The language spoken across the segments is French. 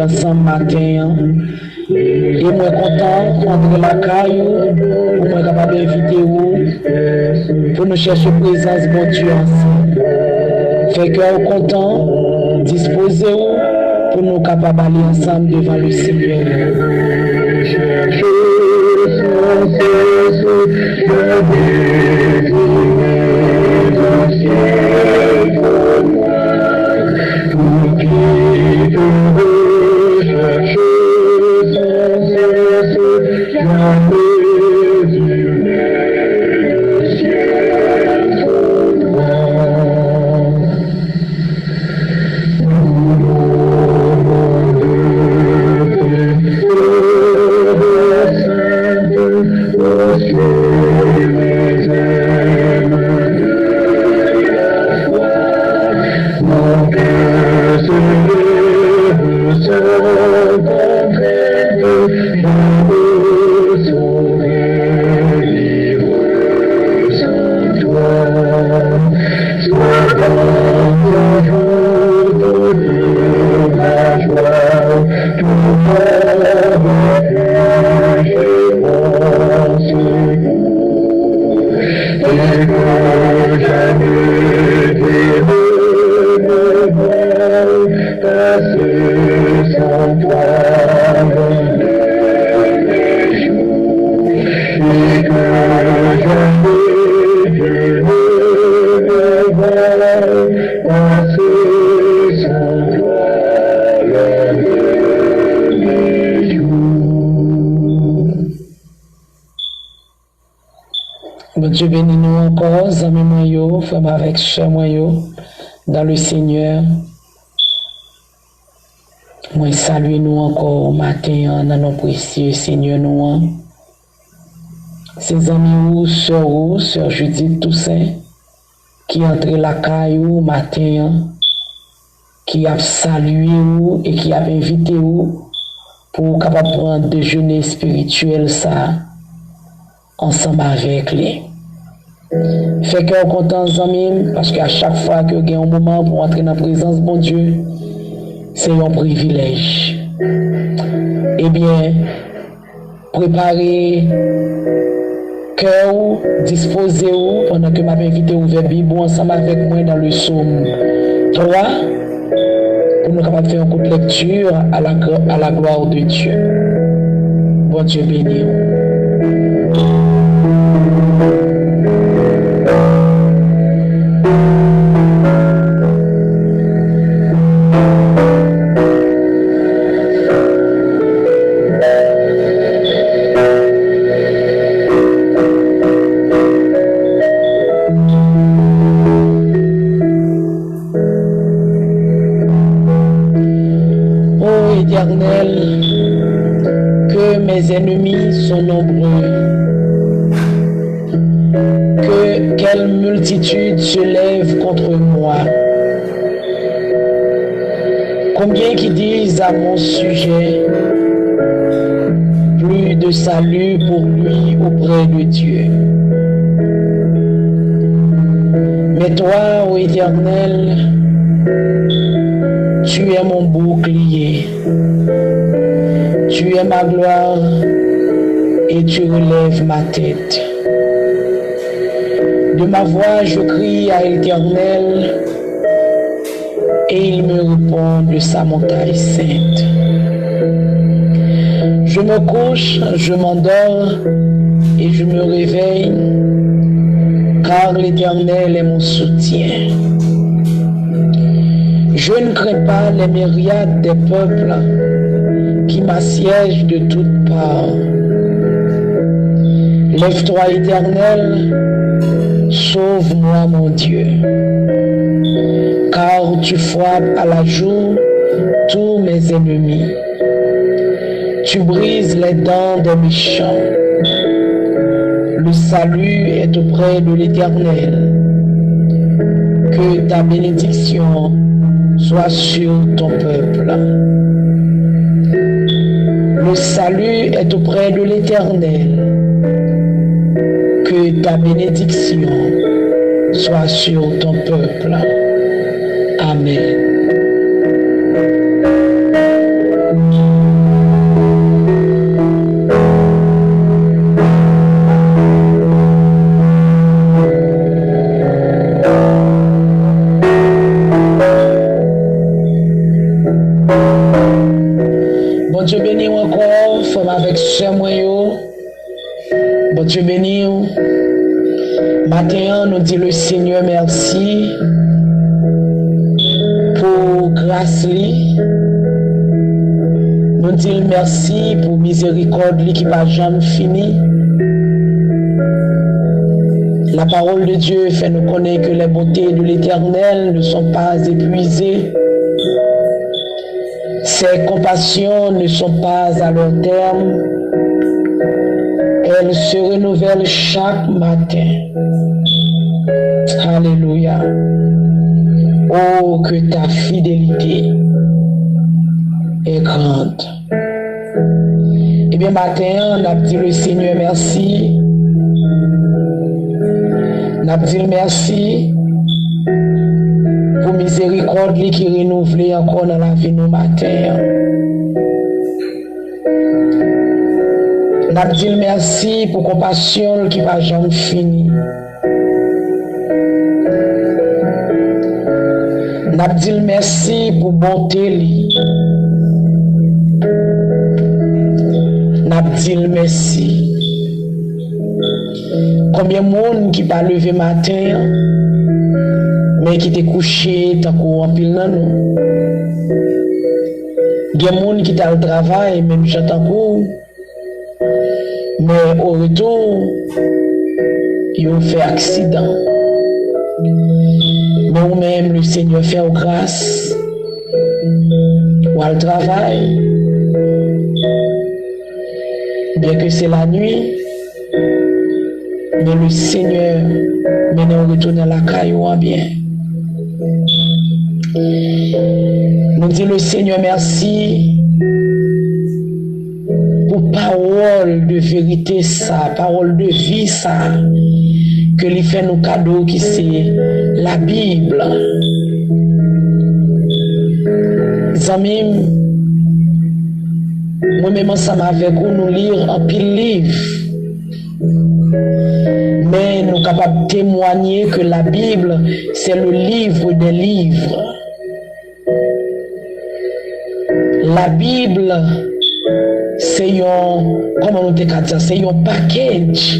Ensemble matin et moi content entre la caillou pour moi capable d'inviter vous pour nous chercher présence bon Dieu ensemble fait que content disposé pour nous capable aller ensemble devant le Seigneur Dieu bénit nous encore, amis moyo, frère avec cher moyo, dans le Seigneur. Moi salue nous encore au matin dans nos précieux Seigneur nous. Ses amis ou sœur Judith Toussaint, qui entre la caillou matin, qui a salué ou et qui a invité ou pour capable prendre déjeuner spirituel ça ensemble avec lui. Fait que on content amis parce qu'à chaque fois que y a un moment pour entrer dans la présence de bon Dieu, c'est un privilège. Eh bien, préparez cœur, disposez-vous pendant que m'a invité ouvert Bible ensemble avec moi dans le psaume 3 pour nous capables de faire un coup de lecture à la gloire de Dieu. Bon Dieu béni. Que mes ennemis sont nombreux, que quelle multitude se lève contre moi. Combien qui disent à mon sujet, plus de salut pour lui auprès de Dieu. Mais toi, ô Éternel, tu es mon bouclier, tu es ma gloire et tu relèves ma tête. De ma voix, je crie à l'Éternel et il me répond de sa montagne sainte. Je me couche, je m'endors et je me réveille, car l'Éternel est mon soutien. Je ne crains pas les myriades des peuples qui m'assiègent de toutes parts. Lève-toi, Éternel, sauve-moi, mon Dieu, car tu frappes à la joue tous mes ennemis. Tu brises les dents des méchants. Le salut est auprès de l'Éternel. Que ta bénédiction soit sur ton peuple. Le salut est auprès de l'Éternel. Que ta bénédiction soit sur ton peuple. Amen. Bon Dieu béni encore, femme avec ce moyen. Bon Dieu béni. Matin, nous dit le Seigneur merci pour grâce li. Nous dit merci pour miséricorde li qui va jamais fini. La parole de Dieu fait nous connaître que les bontés de l'Éternel ne sont pas épuisées. Ses compassions ne sont pas à leur terme. Elles se renouvellent chaque matin. Alléluia. Oh, que ta fidélité est grande. Eh bien, matin, on a dit le Seigneur merci. On a dit merci pour miséricorde qui renouvelle encore dans la vie de nos matins. On a dit merci pour compassion qui va jamais finir. On a dit merci pour bonté. On a dit merci. Combien de monde qui va lever matin, mais qui t'est couché, t'as couru en pile dans nous. Il y a des gens qui t'a le travail, même j'attends cours. Mais au retour, ils ont fait accident. Mais ou même le Seigneur fait grâce. Ou à le travail. Bien que c'est la nuit. Mais le Seigneur maintenant retourne à la caillou en bien. Nous dit le Seigneur merci pour parole de vérité ça, parole de vie ça, que lui fait nos cadeaux qui c'est la Bible. Amis, moi-même ensemble avec vous, nous lire un pile livre. Mais nous sommes capables de témoigner que la Bible, c'est le livre des livres. La Bible, c'est un package.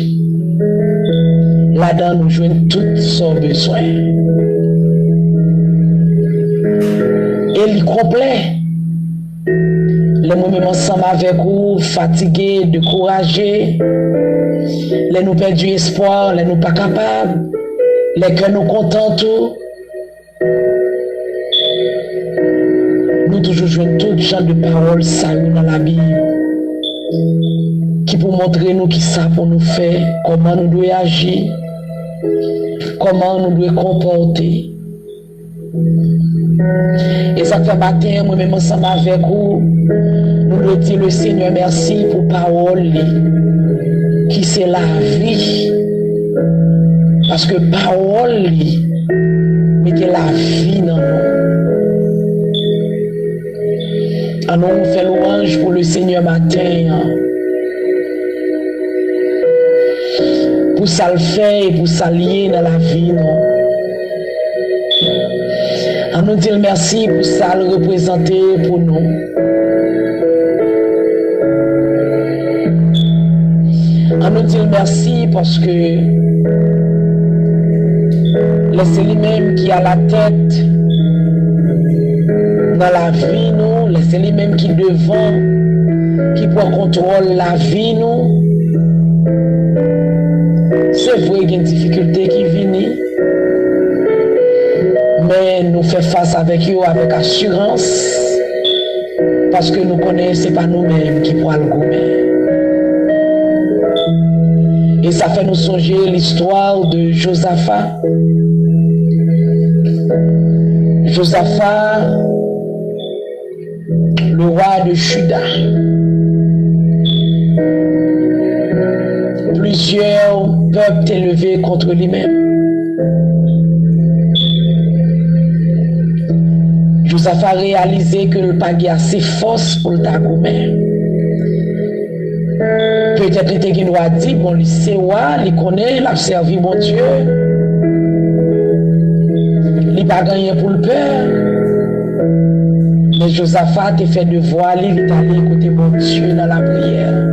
Là-dedans, nous jouons tous nos besoins. Et il est complet. Les moments ensemble avec vous, fatigués, découragés, les nous perdus espoir, les nous pas capables, les que nous contents tout. Nous toujours jouons tout genre de paroles saluées dans la Bible qui pour montrer nous qui ça pour nous faire, comment nous devons agir, comment nous devons comporter. Et ça fait matin, moi-même ensemble avec vous, nous devons dire le Seigneur merci pour parole qui c'est la vie. Parce que parole mettez la vie dans nous. Alors on fait louange pour le Seigneur matin. Pour ça le faire et pour s'allier dans la vie. On nous dit merci pour ça le représenter pour nous. On nous dit merci parce que c'est lui-même qui a la tête dans la vie, nous. C'est lui-même qui devant, qui prend contrôle la vie, nous. C'est vrai qu'il y a une difficulté qui vient, mais nous faisons face avec eux avec assurance, parce que nous connaissons, ce n'est pas nous-mêmes qui prenons le gourmet. Et ça fait nous songer l'histoire de Josaphat. Josaphat, le roi de Juda. Plusieurs peuples élevés contre lui-même. Josaphat a réalisé que le pagé a assez force pour le tagoumer. Peut-être qu'il nous a dit, bon, il sait, il connaît, il a servi mon Dieu. Il n'a pas gagné pour le peur. Mais Josaphat a fait devoir, il est allé écouter mon Dieu dans la prière.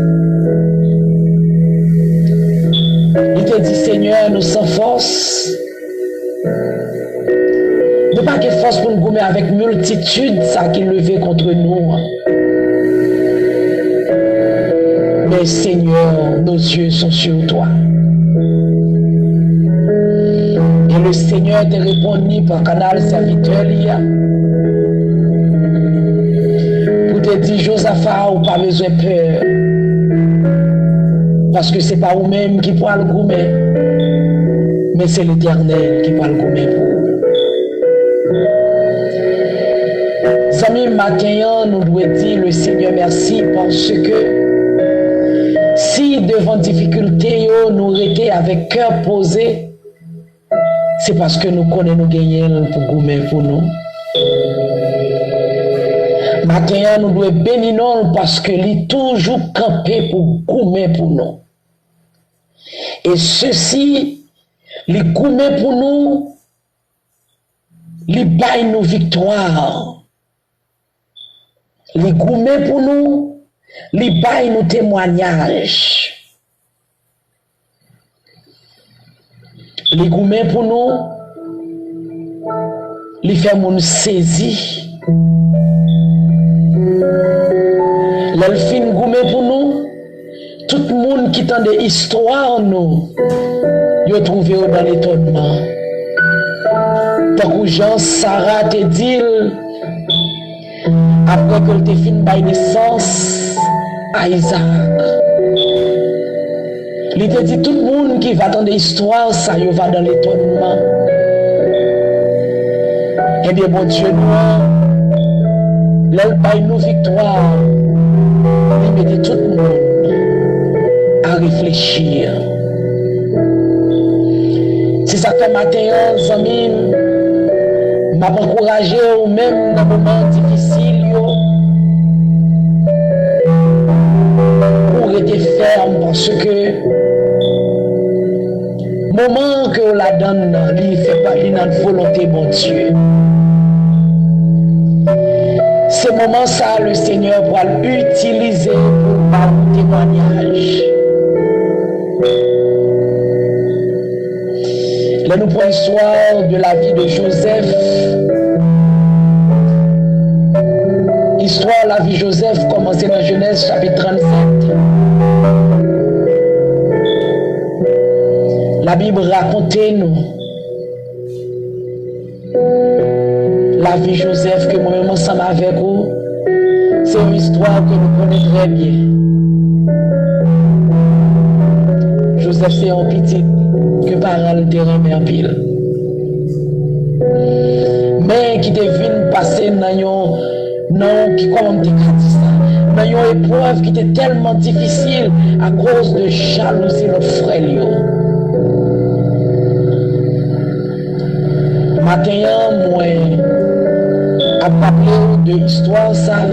Il te dit, Seigneur, nous sommes force. Nous pas que force pour nous gommer avec multitude, ça qui levait contre nous. Mais Seigneur, nos yeux sont sur toi. Et le Seigneur te répondit par canal serviteur pour te dire, Josaphat, ou pas besoin de peur. Parce que ce n'est pas vous-même qui pourra le gommer, mais c'est l'Éternel qui pourra le gommer pour vous. Amis, matin, nous devons dire le Seigneur merci parce que si devant difficulté, nous étions avec cœur posé, c'est parce que nous connaissons nous gagner pour gommer pour nous. Matin, nous devons bénir nous parce que lui toujours campé pour gommer pour nous. Et ceci, les gommer pour nous, les bail nos victoires. Les gommer pour nous, les bail nos témoignages. Les gommer pour nous, les faire mon saisie. L'elfine gommer pour nous, tout le monde qui tend des histoires, nous, ils trouvé dans l'étonnement. Tant que Jean, Sarah te dit, après que tu fin par naissance à Isaac. Il te dit tout le monde qui va dans des histoires, ça y va dans l'étonnement. Eh bien, bon Dieu, nous, l'elle nos victoires, il met tout le monde à réfléchir. Si ça fait matin, amis, m'a encouragé ou même dans moments difficiles pour être ferme parce que moment que on la donne, il fait pas notre volonté, mon Dieu. Ce moment ça, le Seigneur va l'utiliser pour par témoignage. Là, nous prenons l'histoire de la vie de Joseph. Histoire de la vie de Joseph commencée dans Genèse chapitre 37. La Bible raconte nous la vie de Joseph que moi-même ensemble avec vous. C'est une histoire que nous connaissons très bien. Joseph c'est un petit que parents le terrain en pile. mais qui te viennent passer dans yon non qui comme te dit ça dans une épreuve qui était tellement difficile à cause de jalousie notre frère yo. Matin moi à parler de l'histoire ça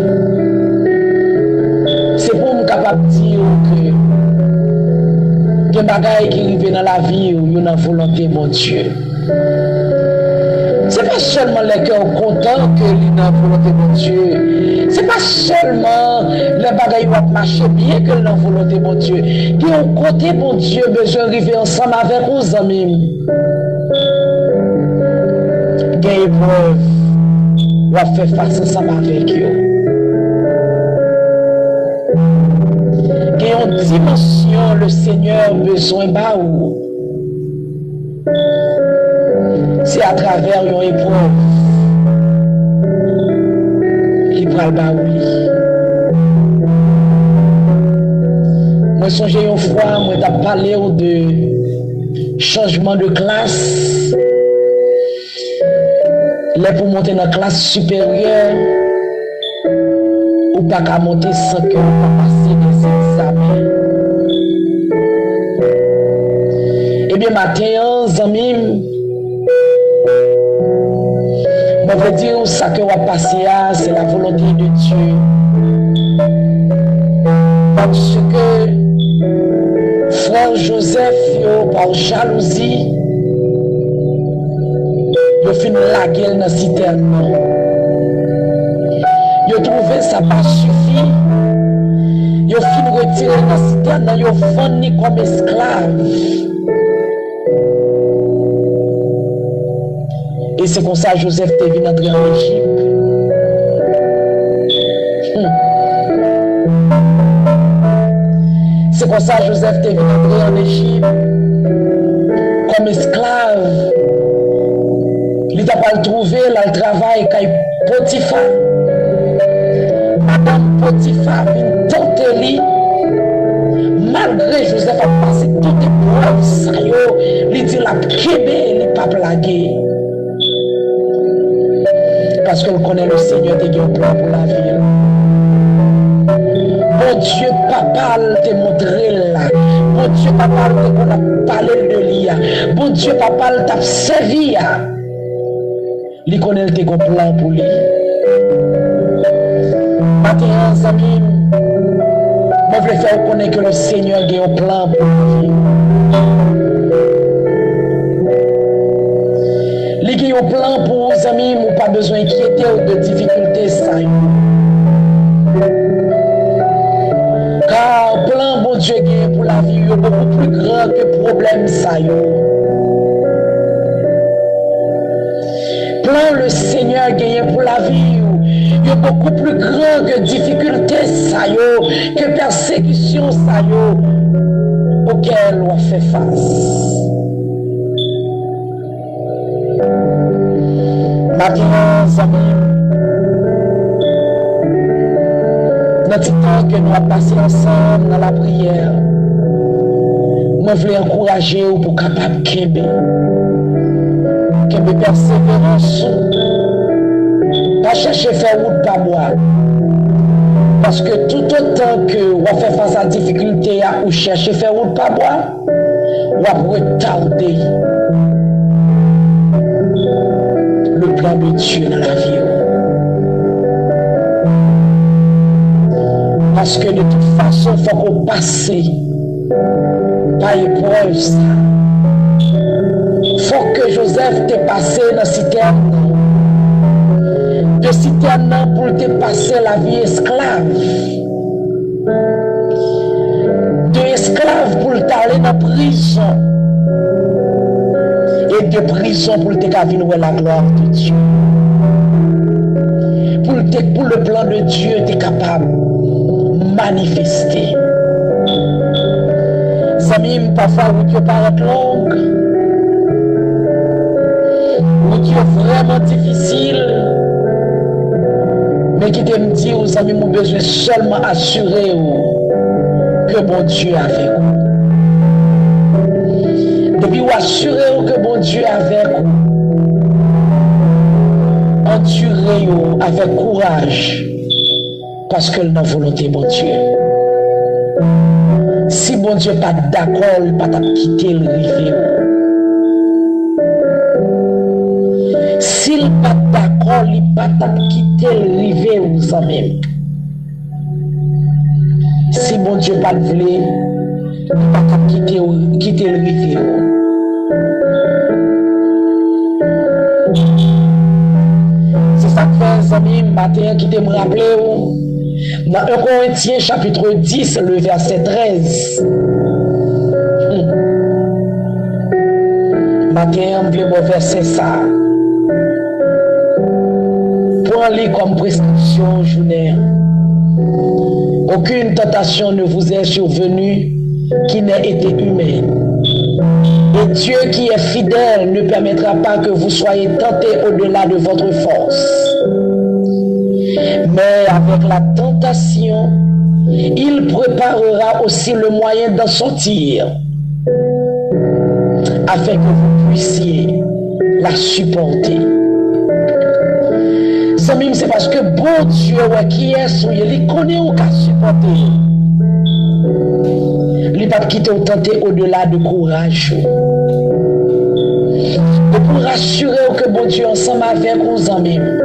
c'est pour me capable dire que des bagailles qui arrivent dans la vie ou une volonté mon Dieu. C'est pas seulement les cœurs contents que l'on a volonté de Dieu. C'est pas seulement les bagailles qui vont marcher bien que l'on a volonté de Dieu. Qui ont côté bon Dieu besoin d'arriver ensemble avec nos amis. Des épreuves, on va faire face ensemble avec eux. Qui ont dimension le Seigneur besoin de c'est à travers une épreuve qui prend le baouli. Moi, songez une fois, moi, t'as parlé de changement de classe. Là, pour monter dans la classe supérieure, ou pas qu'à monter sans que on pas passer des examens. Eh bien, matin, amis, je veux dire ça que va passer, c'est la volonté de Dieu. Parce que frère Joseph, par jalousie, il a fini la guerre dans la citerne. Il a trouvé ça pas suffi. Il a fini retirer dans la citerne, il a vendu comme esclave. Et c'est comme ça que Joseph est venu entrer en Égypte. C'est comme ça que Joseph est venu entrer en Égypte comme esclave. Il n'a pas le trouvé, là, le travail avec Potiphar. Madame Potiphar vient tenter lui. Malgré Joseph a passé toutes les preuves, il dit la kébé, il n'est pas plagué. Parce qu'elle connaît le Seigneur qui a un plan pour la vie. Bon Dieu, papa, te montrer là. Bon Dieu, papa, te a parlé de l'IA. Bon Dieu, papa, t'a servi. Il connaît le plan pour lui. Maintenant, amis, je veux faire connaître que le Seigneur a un plan pour la vie. Il y a un plan pour vos amis, vous n'avez pas besoin d'inquiéter ou de difficultés. Car le plan bon Dieu pour la vie est beaucoup plus grand que le problème. Le plan le Seigneur gagne pour la vie est beaucoup plus grand que difficultés, que persécutions auxquelles on fait face. Maintenant, amis, dans le temps que nous avons passé ensemble dans la prière, moi je veux encourager vous pour capable de persévérance, pas chercher à faire route par moi. Parce que tout autant que vous faites face à la difficulté ou chercher à faire route par moi, vous retarder le plan de Dieu dans la vie. Parce que de toute façon, il faut qu'on passe par épreuve. Il faut que Joseph te passe dans la citerne. De citerne pour te passer la vie esclave. De esclave pour t'aller dans la prison. Et de prison pour te venir la gloire de Dieu. Pour le plan de Dieu, tu es capable de manifester. Amis, parfois, vous Dieu paraît longue. Vous Dieu vraiment difficile. Mais qui te me dit, aux amis, vous besoin seulement assurer que bon Dieu est avec vous. Depuis vous assurez que bon Dieu est avec vous. endurer avec courage parce que la volonté bon Dieu. Si bon Dieu pas d'accord, pas t'a quitter le rivière. S'il pas d'accord, il pas t'a quitter le rivière ou ça même. Si bon Dieu pas le voulait, il pas t'a quitter le rivière. C'est ça que fait amis matin qui te me rappeler dans 1 Corinthiens chapitre 10 le verset 13. Matin on veut verset ça. Prends-les comme prescription journée. Aucune tentation ne vous est survenue qui n'ait été humaine. Et Dieu qui est fidèle ne permettra pas que vous soyez tentés au-delà de votre force. Mais avec la tentation, il préparera aussi le moyen d'en sortir, afin que vous puissiez la supporter. Ça même c'est parce que bon Dieu qui est souillé, il connaît ou qu'à supporter. Il ne va pas quitter ou tenter au-delà de courage. Et pour rassurer que bon Dieu ensemble avec nous en même.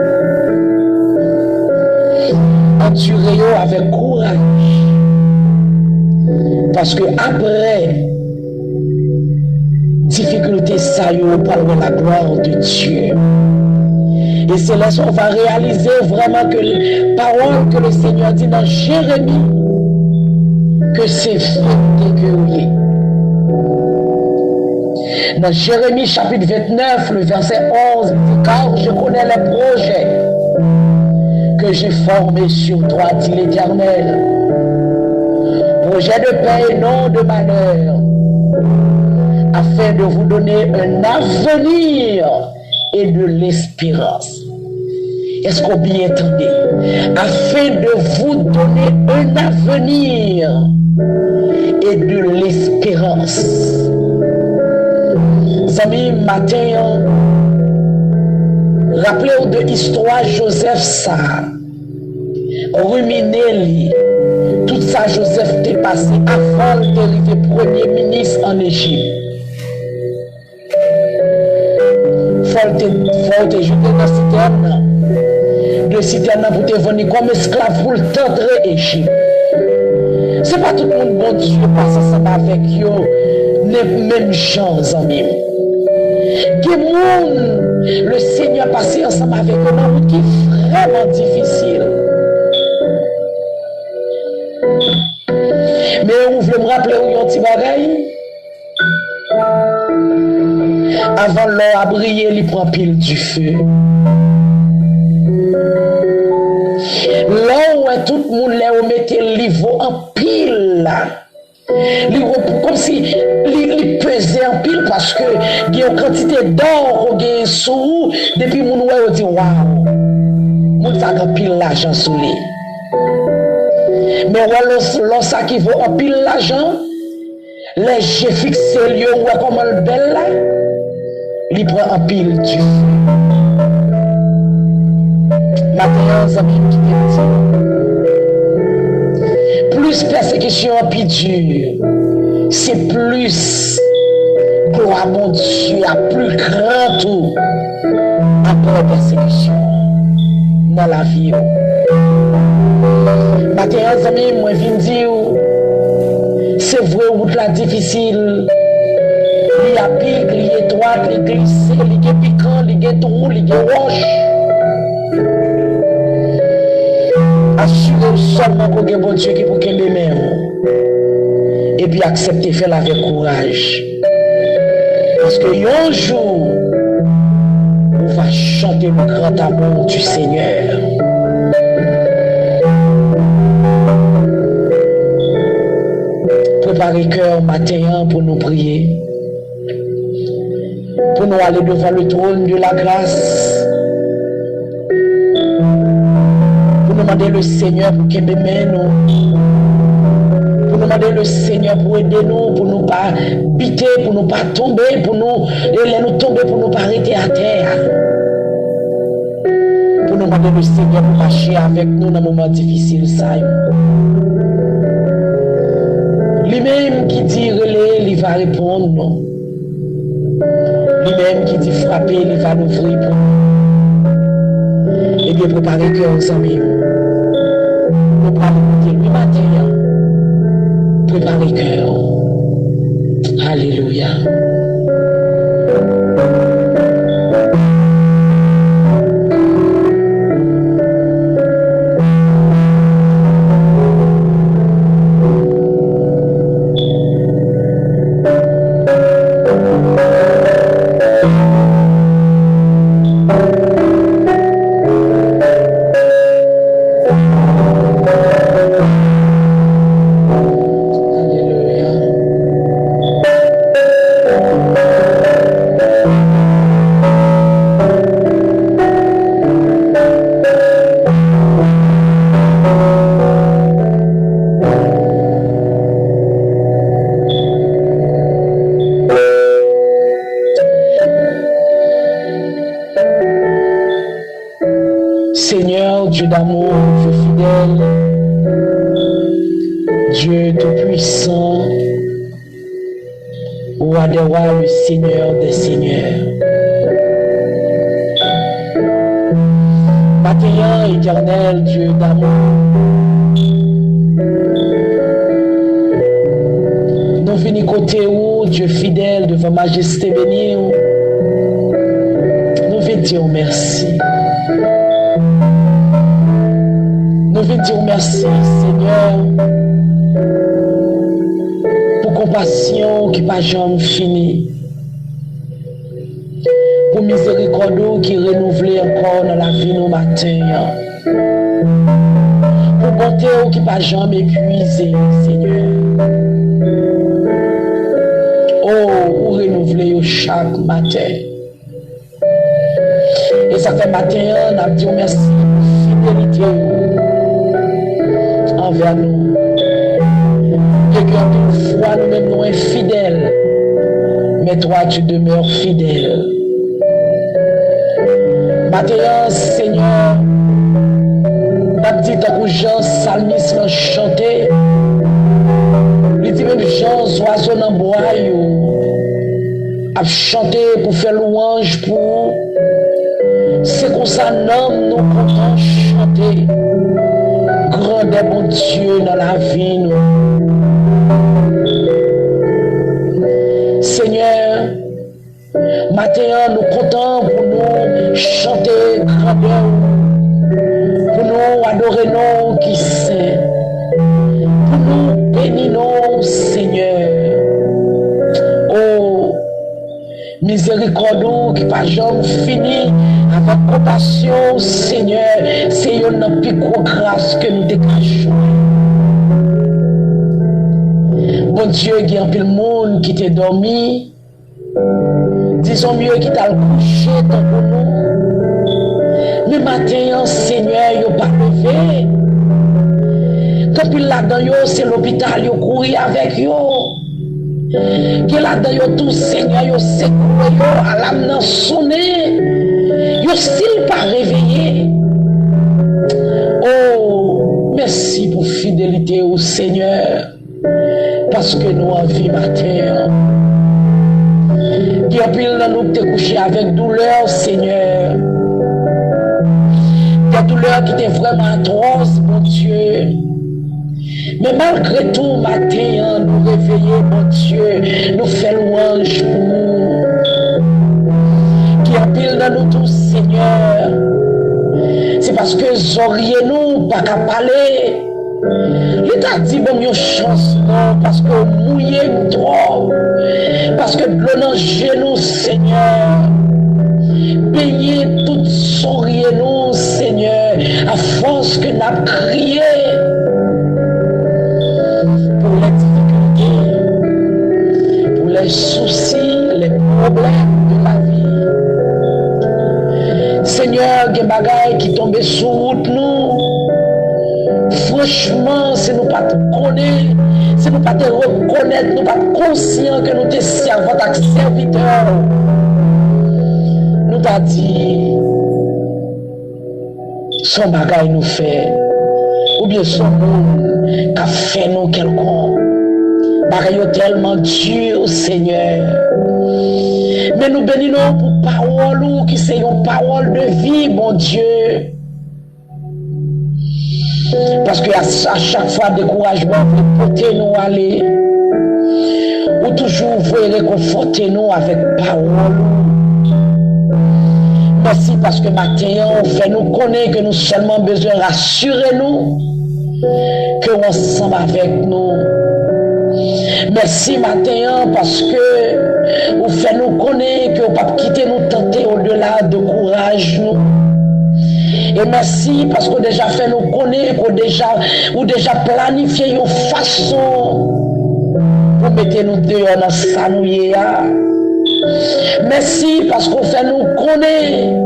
Endurez avec courage. Parce que après difficulté, ça y est, parle de la gloire de Dieu. Et c'est là qu'on va réaliser vraiment que les paroles que le Seigneur dit dans Jérémie, que c'est fait que oui. Dans Jérémie chapitre 29, le verset 11, dit, car je connais les projets que j'ai formés sur toi, dit l'Éternel. Projet de paix et non de malheur, afin de vous donner un avenir et de l'espérance. Est-ce qu'on bien entendez? Afin de vous donner un avenir et de l'espérance. Amis, matin, rappelez-vous de l'histoire Joseph ça. Ruminez-les. Tout ça, Joseph t'est passé avant d'arriver premier ministre en Égypte. Faut te jeter dans la citerne. De citerne pour te venir comme esclave pour le tendre Égypte. C'est pas tout le monde bon Dieu passe ensemble avec eux, les mêmes gens, amis. Le Seigneur passé ensemble avec eux dans une route qui est vraiment difficile. Mais vous voulez me rappeler où il y a un petit bagaille? Avant l'heure à briller, il prend pile du feu. Là où tout le monde là mettait le livre en pile là. Comme si il pesait en pile parce que il y a une quantité d'or qui est sous depuis mon ouais on dit waouh. Mon ça en pile l'argent sous lui. Mais voilà ça qui vaut en pile l'argent. Les j'ai fixé lieu ouais comment le belle là. Il prend en pile du feu. Maintenant, amis qui plus persécution puis dur, c'est plus gloire mon Dieu à plus grand tout après persécution dans la vie. Maintenant, amis, moi viens dire, c'est vrai route la difficile. Il y a pique, il y a étroite, il y a glissé, il y a piquant, il y a trou, il y a roche. Assurez seulement qu'on a bon Dieu qui peut qu'aimer même. Et puis accepter faire avec courage. Parce que un jour, on va chanter le grand amour du Seigneur. Préparez cœur matin pour nous prier. Pour nous aller devant le trône de la grâce. Pour nous demander le Seigneur pour qu'il nous. Pour nous demander le Seigneur pour aider nous, pour nous pas biter, pour nous pas tomber, pour nous tomber, pour nous pas arrêter à terre. demandons le Seigneur pour marcher avec nous dans un moment difficile. Lui-même qui dit relais, il va répondre non. Lui-même qui dit frapper, il va l'ouvrir pour nous. Et bien préparer cœur aux amis. Nous parlons de lui matin. Préparer cœur. Alléluia. Seigneur, Dieu d'amour, Dieu fidèle, Dieu tout-puissant, roi des rois, le Seigneur des seigneurs. Matin éternel, Dieu d'amour, nous venons côté où, Dieu fidèle, devant majesté bénie, nous venons dire merci. Nous venons dire merci, Seigneur, pour compassion qui n'a jamais fini, pour miséricorde qui renouvelée encore dans la vie nos matins, pour bonté qui n'a jamais épuisé, Seigneur. Oh, pour renouveler chaque matin. Et ça fait matin, on a dit merci pour fidélité envers nous. Et qu'une fois nous-mêmes nous infidèles, mais toi tu demeures fidèle. Matin, Seigneur, n'a dit que Jean Salmis l'a chanté. Il dit même Jean oiseau dans bois a chanté pour faire louange pour. C'est comme ça nous nous pouvons chanter. Grand est bon Dieu dans la vie nous. Seigneur, matin nous comptons pour nous chanter grandeur, pour nous adorer nous qui saint, pour nous bénir nous Seigneur. Oh, miséricorde qui pas jamais fini avec compassion Seigneur, c'est une plus grosse grâce que nous décachons. Bon Dieu, il y a un peu de monde qui t'a dormi. Disons mieux qui t'a couché pour nous. Mais matin, Seigneur, il n'a pas levé. Quand il là-dedans, c'est l'hôpital, il courir avec eux. Qui là-dedans, tout Seigneur, il secoué, à l'âme n'a sonné. Il s'il pas réveillé. Oh, merci pour fidélité au Seigneur. Parce que nous en vie matin. Qui a pile dans nous te coucher avec douleur, Seigneur. Des douleurs qui étaient vraiment atroces, mon Dieu. Mais malgré tout, matin, nous réveiller, mon Dieu, nous fait louange pour nous. Qui a pile dans nous tous, Seigneur. C'est parce que zoriez nous pas qu'à parler. Il t'a dit bon mieux chance non parce que mouillé trop parce que de l'eau dans genou Seigneur payez tout sourire nous Seigneur à force que n'a crié pour les difficultés pour les soucis les problèmes de la vie Seigneur des bagailles qui tombent sous route nous. Franchement, si nous ne pas te connaître, si nous ne pas te reconnaître, nous ne pas conscients que nous te servons en serviteur, nous t'a dit, son bagage nous fait, ou bien son monde qui a fait nous quelconque. Bagage tellement dur, Seigneur. Mais nous bénissons pour parole qui c'est une parole de vie, mon Dieu. Parce que à chaque fois découragement pour porter nous aller, ou toujours vous réconforter nous avec parole. Merci parce que matin, on fait nous connaître que nous seulement besoin de rassurer nous, que on ensemble avec nous. Merci matin parce que vous fait nous connaître que vous ne pouvez pas quitter nous tenter au-delà de courage nous. Et merci parce que vous déjà fait nous connaître, vous déjà planifié une façon pour mettre nous dehors dans sa nouille. Merci parce qu'on fait nous connaître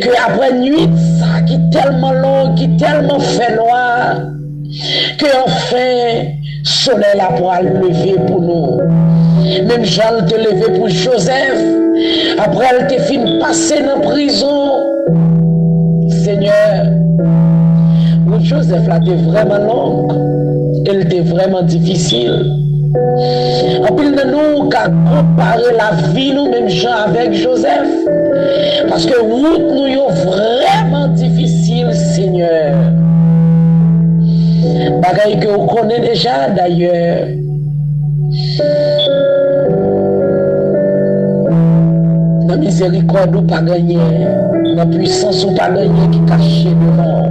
que après nuit ça qui est tellement long, qui est tellement fait noir, que enfin soleil là pour lever pour nous. Même Jean te levé pour Joseph, après elle te fin passer dans la prison. Seigneur, pour Joseph là était vraiment longue, elle était vraiment difficile. En plus de nous, qu'à comparer la vie, nous, même gens avec Joseph, parce que route nous est vraiment difficile, Seigneur. Bagaille que vous connaissez déjà d'ailleurs. La miséricorde ou pas gagné, la puissance ou pas gagné qui est cachée devant.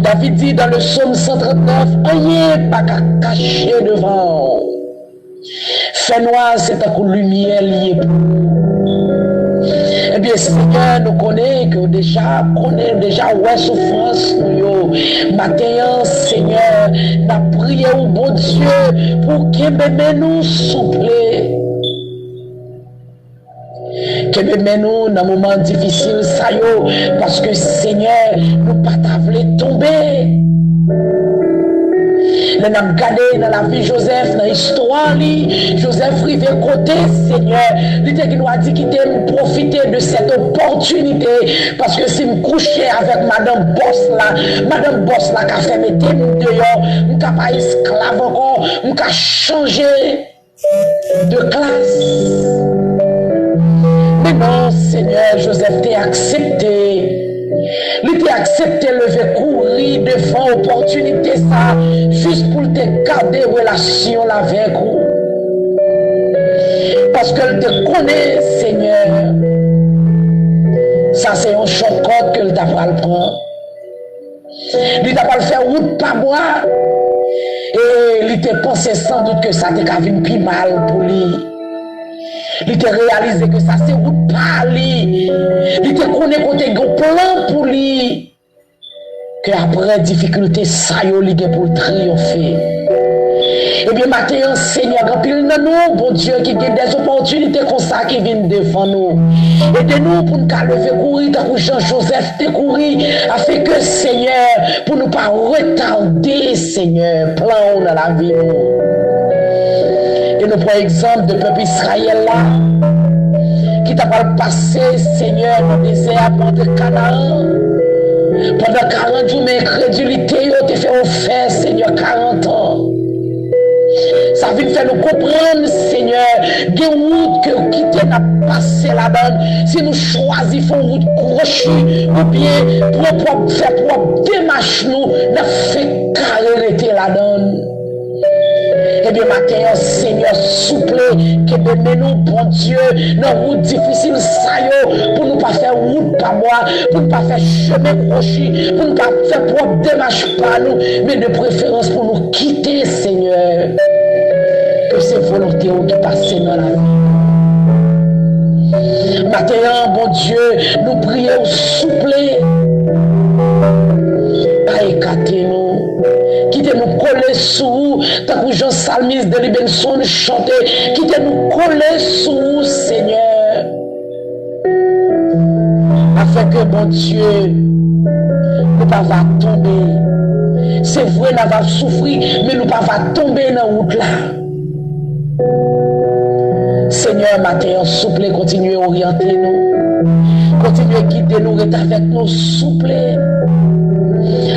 David dit dans le psaume 139, rien pas caché devant. Fait noir, c'est un coup de lumière lié pour nous. Eh bien, Seigneur, nous connaissons déjà ouais souffrance nous. Matin, Seigneur, n'a prié au bon Dieu pour qu'il nous souple. Que nous dans un moment difficile, ça yo, parce que Seigneur, nous pas t'avons tomber. Nous avons regardé dans la vie de Joseph, dans l'histoire, Joseph rivé côté, Seigneur. Il nous a dit qu'il aime profiter de cette opportunité, parce que si je couchais avec Madame Boss là, qui a fait mes thèmes dehors, je ne suis pas esclave encore, je peux changer de classe. Mais non, Seigneur, Joseph t'a accepté. Il t'a accepté lever courir devant l'opportunité ça, juste pour te garder relation avec vous. Parce qu'elle te connaît, Seigneur. Ça, c'est un shortcut que t'a pas le prendre. Il t'a pas le faire route par moi. Et il t'a pensé sans doute que ça t'a vu plus mal pour lui. Il t'a réalisé que ça c'est route par lui. Il t'a connaît qu'on t'a un plan pour lui. Que après difficulté, ça y est pour triompher. Eh bien, maintenant, Seigneur, remplis nous, bon Dieu, qui a des opportunités comme ça qui viennent devant nous. Aidez-nous pour nous lever courir, tant que Jean-Joseph te courir, afin que, Seigneur, pour ne pas retarder, Seigneur, plan dans la vie. Et nous prenons exemple de peuple Israël là, qui t'a pas passé, Seigneur, dans le désert de Canaan. Pendant 40 jours, mais incrédulité, tu fait offert, Seigneur, 40 ans. Ça vient faire nous comprendre, Seigneur, des routes que quitter n'a passé là-dedans. Si nous choisissons une route crochue, ou bien pour faire propre démarche, nous n'a fait carrer là-dedans. Eh bien, matin, Seigneur, souple, que nous, bon Dieu, dans route difficile, ça y pour ne pas faire route par moi, pour ne pas faire chemin crochu, pour ne pas faire propre démarche par nous, mais de préférence pour nous quitter, Seigneur. Que c'est volonté qui passe dans la vie. Matin, bon Dieu, nous prions souple. Pas écarter nous. Quittez-nous coller sous, tant que Jean Salmis de Libenson chantait, quittez-nous coller sous, Seigneur. Afin que, bon Dieu, nous ne pas tomber. C'est vrai, nous va souffrir, mais nous ne pas tomber dans la route là. Seigneur, matin, souple, continuez à orienter nous. Continuez à guider nous, rester avec nous, souple.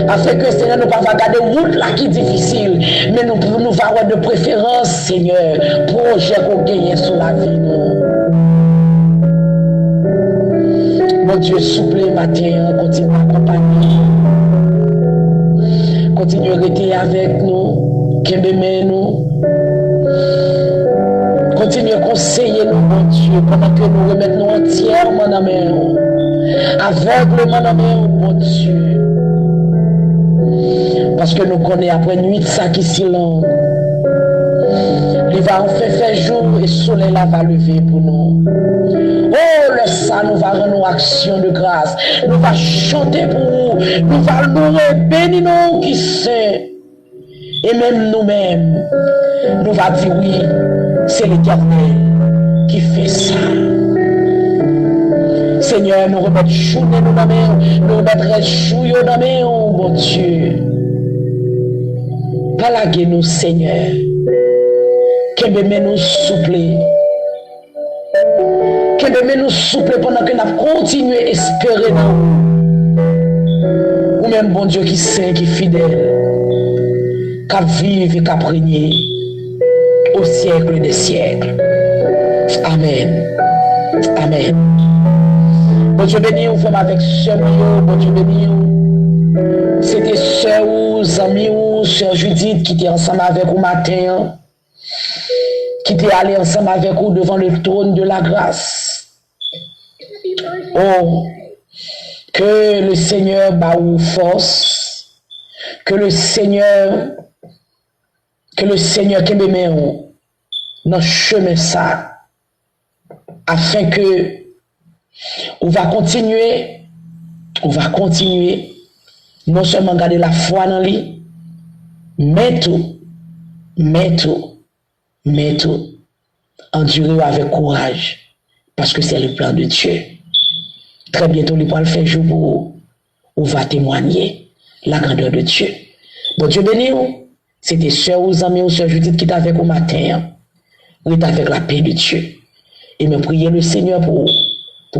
Afin que Seigneur, nous ne pas garder route là qui est difficile, mais nous avoir de préférence, Seigneur, projet qu'on gagne sur la vie. Mon Dieu, souple matin, continue à accompagner. Continue à rester avec nous, qu'aimer nous. Continue à conseiller nous, mon Dieu, pendant que nous remettons entièrement dans mes mains. Aveuglement dans mes mains, mon Dieu. Parce que nous connaissons après nuit ça qui si long. Il va enfin faire jour et le soleil là va lever pour nous. Oh, le ça nous va rendre action de grâce. Nous va chanter pour vous. Nous va louer, bénir nous qui sait. Et même nous-mêmes, nous va dire oui, c'est l'Éternel qui fait ça. Seigneur, nous remettons journée nous dans main, nous remettons jour dans main, oh mon Dieu. Palaguez-nous, Seigneur. Qu'aimez-nous souple. Qu'aimez-nous souple pendant que nous continuons à espérer dans vous. Ou même bon Dieu qui saint, qui fidèle, qui vive et qui régner au siècle des siècles. Amen. Amen. Bon Dieu béni, vous faites avec sœur Mio, bon Dieu béni. C'était sœur ou amis ou sœur Judith qui était ensemble avec vous matin, qui était allé ensemble avec vous devant le trône de la grâce. Oh, que le Seigneur bat vous force, que le Seigneur qui me met dans le chemin ça, afin que on va continuer non seulement garder la foi dans lui, mais tout, endurer avec courage, parce que c'est le plan de Dieu. Très bientôt, il va le faire jour pour vous. On va témoigner la grandeur de Dieu. Bon Dieu béni vous. C'était sœur ou amis ou sœur Judith qui est avec vous matin. Vous êtes avec la paix de Dieu. Et me prier le Seigneur pour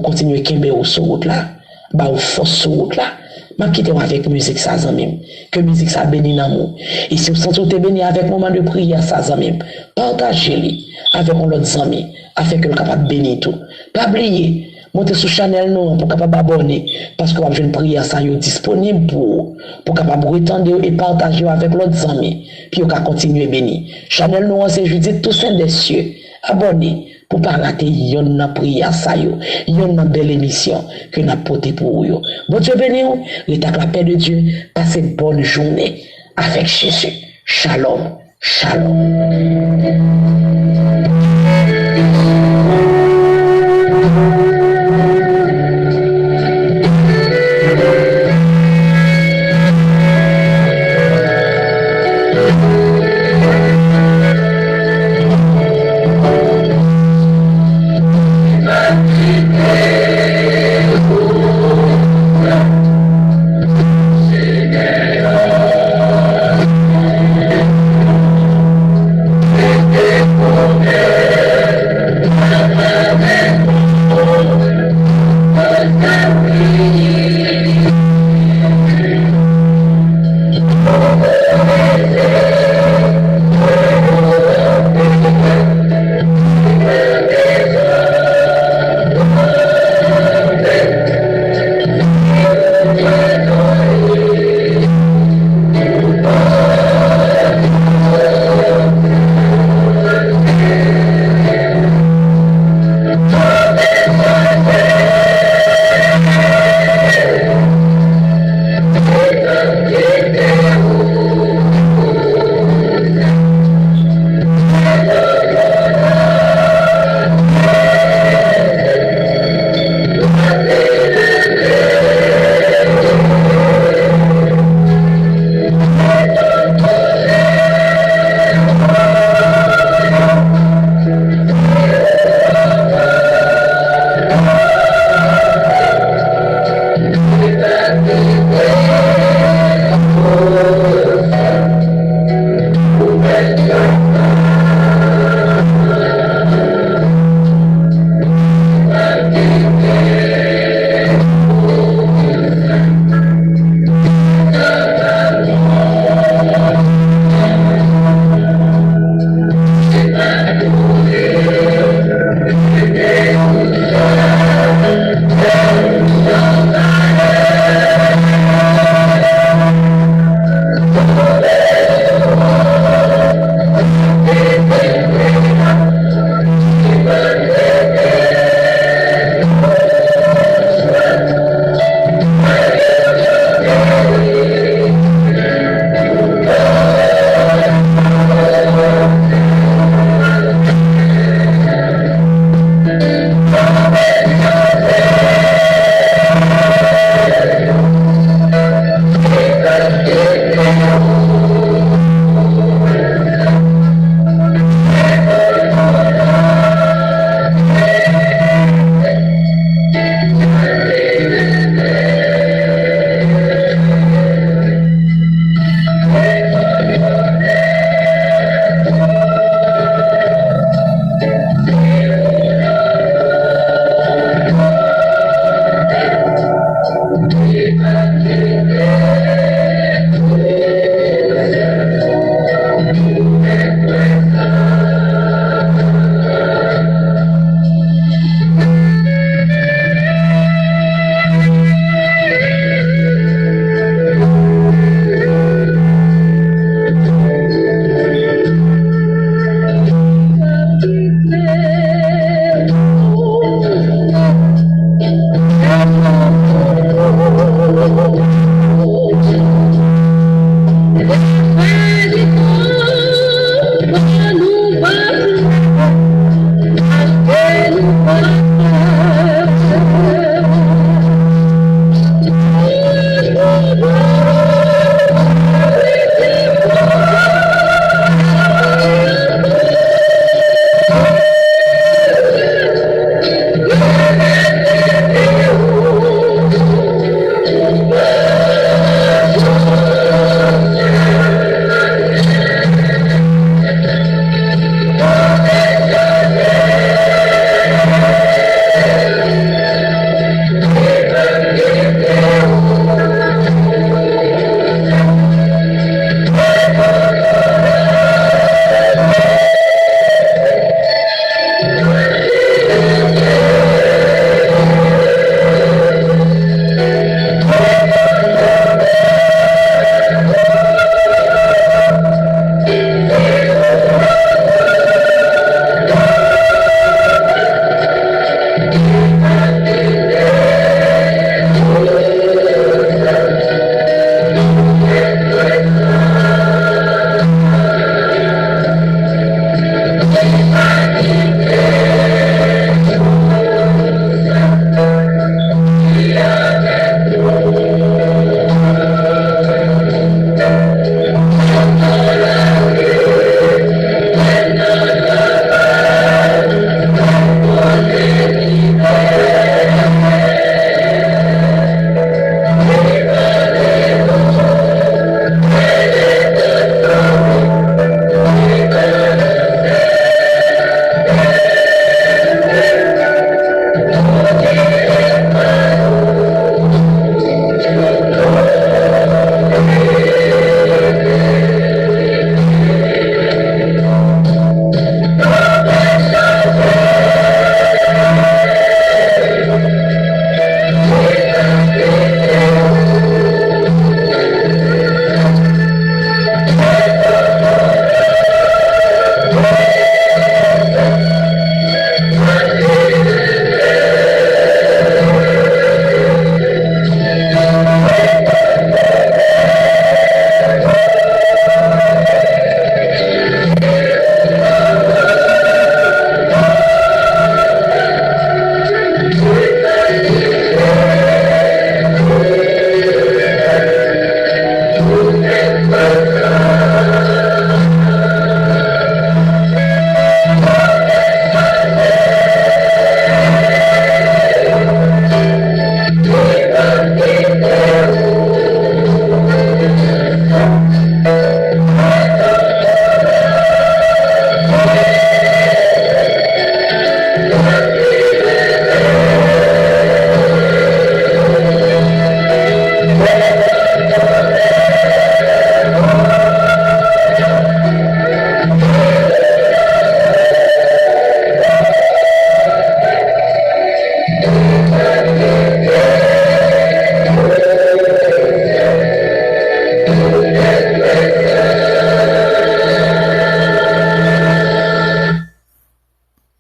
continuer à kembe sur route là, bah ou force sur route là. M'a quitté avec musique ça même. Que musique ça bénit dans nous. Et si vous sentez béni avec moment de prière ça même, partagez-le avec l'autre amis afin que le capable bénir tout. Pas oublier montez sur channel nous pour capable abonner parce que vous avez une prière ça est disponible pour capable retendre et partager avec l'autre amis puis vous pouvez continuer bénir. Channel nous c'est Judith Toussaint des cieux. Abonnez pour ne pas rater une prière ça yo, une belle émission que nous porté pour vous. Bon Dieu béni, l'état de la paix de Dieu, passez une bonne journée avec Jésus. Shalom, shalom.